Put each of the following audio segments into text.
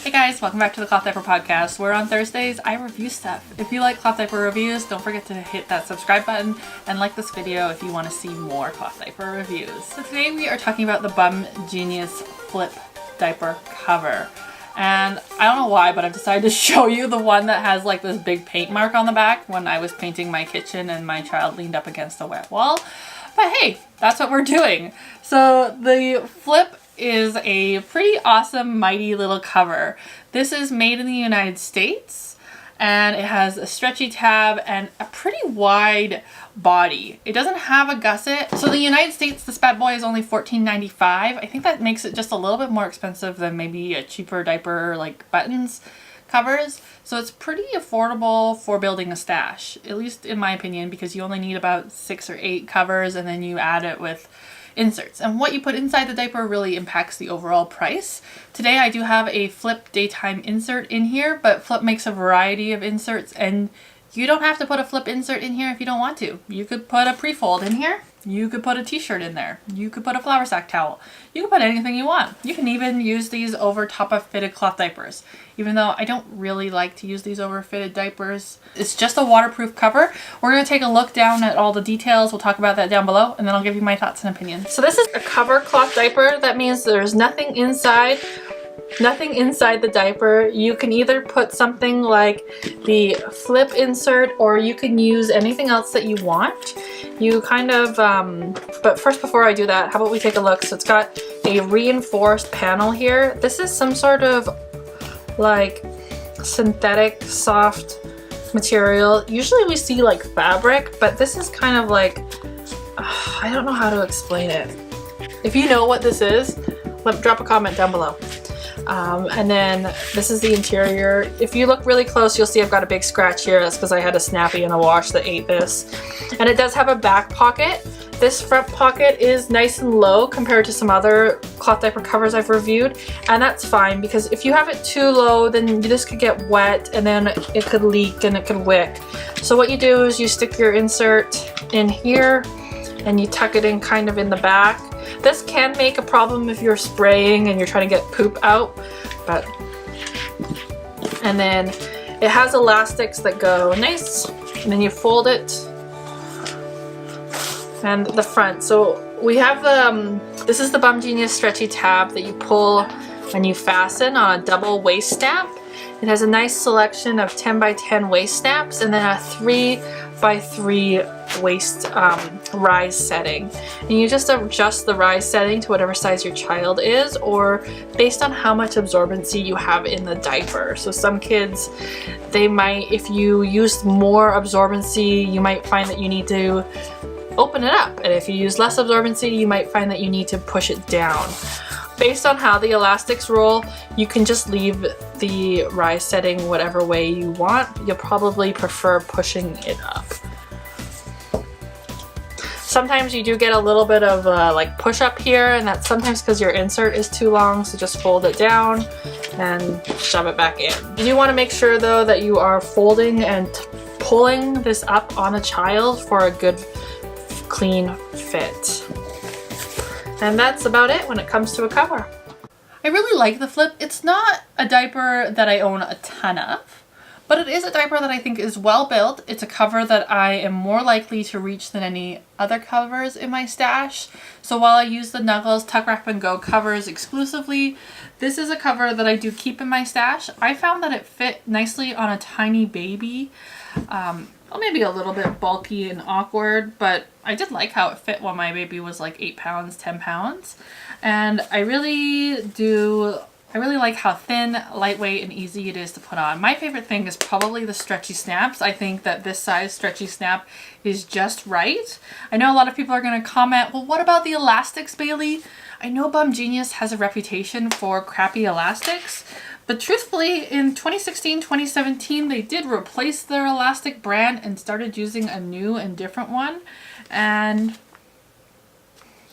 Hey guys, welcome back to the Cloth Diaper Podcast, where on Thursdays I review stuff. If you like Cloth Diaper reviews, don't forget to hit that subscribe button and like this video if you want to see more Cloth Diaper reviews. So today we are talking about the Bum Genius Flip Diaper cover. And I don't know why, but I've decided to show you the one that has like this big paint mark on the back when I was painting my kitchen and my child leaned up against a wet wall. But hey, that's what we're doing. So the Flip is a pretty awesome, mighty little cover. This is made in the United States and it has a stretchy tab and a pretty wide body. It doesn't have a gusset. So the United States, this bad boy is only $14.95. I think that makes it just a little bit more expensive than maybe a cheaper diaper like buttons covers. So it's pretty affordable for building a stash, at least in my opinion, because you only need about 6 or 8 covers and then you add it with inserts. And what you put inside the diaper really impacts the overall price. Today I do have a Flip daytime insert in here, but Flip makes a variety of inserts and you don't have to put a Flip insert in here if you don't want to. You could put a pre-fold in here. You could put a t-shirt in there. You could put a flour sack towel. You can put anything you want. You can even use these over top of fitted cloth diapers. Even though I don't really like to use these over fitted diapers. It's just a waterproof cover. We're going to take a look down at all the details. We'll talk about that down below and then I'll give you my thoughts and opinions. So this is a cover cloth diaper. That means there's nothing inside. Nothing inside the diaper. You can either put something like the Flip insert or you can use anything else that you want. You kind of, but first before I do that, how about we take a look? So it's got a reinforced panel here. This is some sort of like synthetic soft material. Usually we see like fabric, but this is kind of like, I don't know how to explain it. If you know what this is, drop a comment down below. And then this is the interior. If you look really close, you'll see I've got a big scratch here. That's because I had a Snappy in a wash that ate this. And it does have a back pocket. This front pocket is nice and low compared to some other cloth diaper covers I've reviewed. And that's fine because if you have it too low, then this could get wet and then it could leak and it could wick. So what you do is you stick your insert in here and you tuck it in kind of in the back. This can make a problem if you're spraying and you're trying to get poop out, but, and then it has elastics that go nice, and then you fold it, and the front. So we have, this is the Bum Genius Stretchy tab that you pull and you fasten on a double waist snap. It has a nice selection of 10 by 10 waist snaps and then a 3 by 3 waist rise setting. And you just adjust the rise setting to whatever size your child is or based on how much absorbency you have in the diaper. So some kids, they might, if you use more absorbency, you might find that you need to open it up. And if you use less absorbency, you might find that you need to push it down. Based on how the elastics roll, you can just leave the rise setting whatever way you want. You'll probably prefer pushing it up. Sometimes you do get a little bit of like push up here, and that's sometimes because your insert is too long, so just fold it down and shove it back in. You do want to make sure though that you are folding and pulling this up on a child for a good clean fit. And that's about it when it comes to a cover. I really like the Flip. It's not a diaper that I own a ton of, but it is a diaper that I think is well built. It's a cover that I am more likely to reach than any other covers in my stash. So while I use the Nuggles Tuck Wrap and Go covers exclusively, this is a cover that I do keep in my stash. I found that it fit nicely on a tiny baby. Well, maybe a little bit bulky and awkward, but I did like how it fit when my baby was like 8 pounds, 10 pounds. And I really like how thin, lightweight, and easy it is to put on. My favorite thing is probably the stretchy snaps. I think that this size stretchy snap is just right. I know a lot of people are going to comment, well, what about the elastics, Bailey? I know Bum Genius has a reputation for crappy elastics, but truthfully, in 2016, 2017, they did replace their elastic brand and started using a new and different one. And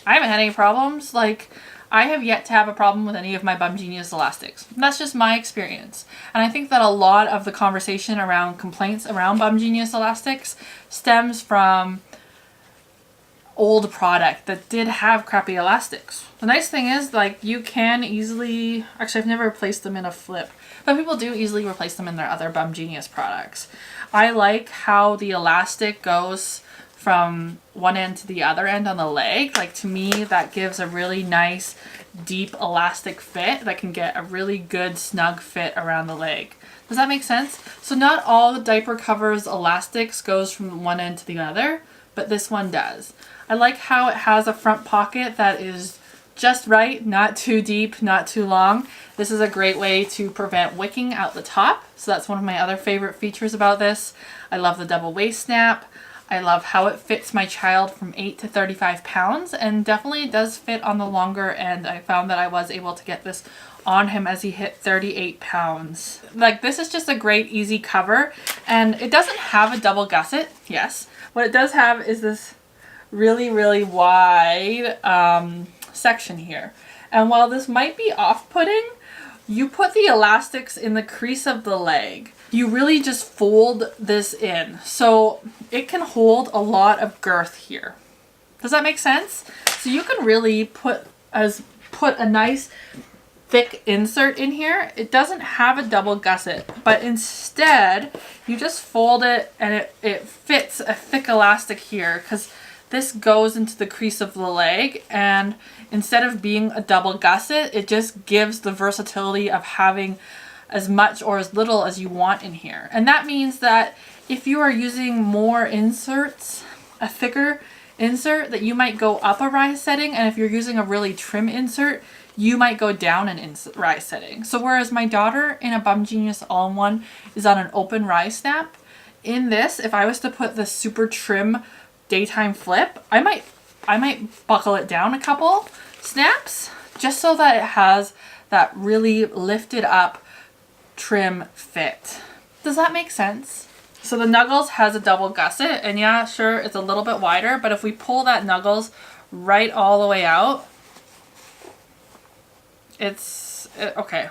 I haven't had any problems. Like, I have yet to have a problem with any of my Bum Genius elastics. That's just my experience. And I think that a lot of the conversation around complaints around Bum Genius elastics stems from old product that did have crappy elastics. The nice thing is, like, you can easily, actually I've never replaced them in a flip, but people do easily replace them in their other Bum Genius products. I like how the elastic goes from one end to the other end on the leg. Like, to me, that gives a really nice deep elastic fit that can get a really good snug fit around the leg. Does that make sense? So not all the diaper covers elastics goes from one end to the other, but this one does. I like how it has a front pocket that is just right, not too deep, not too long. This is a great way to prevent wicking out the top. So that's one of my other favorite features about this. I love the double waist snap. I love how it fits my child from 8 to 35 pounds, and definitely does fit on the longer end. I found that I was able to get this on him as he hit 38 pounds. Like, this is just a great easy cover, and it doesn't have a double gusset. Yes, what it does have is this really, really wide section here. And while this might be off-putting, you put the elastics in the crease of the leg. You really just fold this in, so it can hold a lot of girth here. Does that make sense? So you can really put a nice thick insert in here. It doesn't have a double gusset, but instead you just fold it and it fits a thick elastic here, because this goes into the crease of the leg, and instead of being a double gusset, it just gives the versatility of having as much or as little as you want in here. And that means that if you are using more inserts, a thicker insert, that you might go up a rise setting, and if you're using a really trim insert, you might go down an rise setting. So whereas my daughter in a Bum Genius All-in-One is on an open rise snap, in this, if I was to put the super trim daytime flip, I might buckle it down a couple snaps just so that it has that really lifted up trim fit. Does that make sense? So the Nuggles has a double gusset, and yeah, sure, it's a little bit wider, but if we pull that Nuggles right all the way out, okay.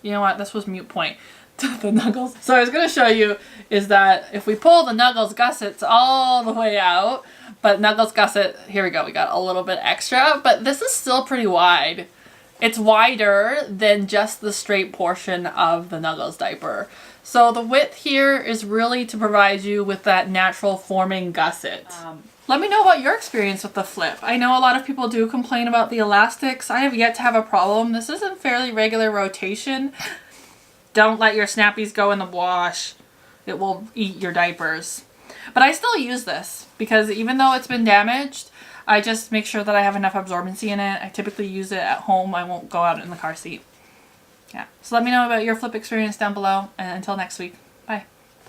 You know what? This was moot point. The Nuggles. So I was going to show you is that if we pull the Nuggles gussets all the way out, but Nuggles gusset, here we go, we got a little bit extra, but this is still pretty wide. It's wider than just the straight portion of the Nuggles diaper. So the width here is really to provide you with that natural forming gusset. Let me know about your experience with the flip. I know a lot of people do complain about the elastics. I have yet to have a problem. This is in fairly regular rotation. Don't let your snappies go in the wash. It will eat your diapers. But I still use this because even though it's been damaged, I just make sure that I have enough absorbency in it. I typically use it at home. I won't go out in the car seat. Yeah. So let me know about your flip experience down below. And until next week, bye.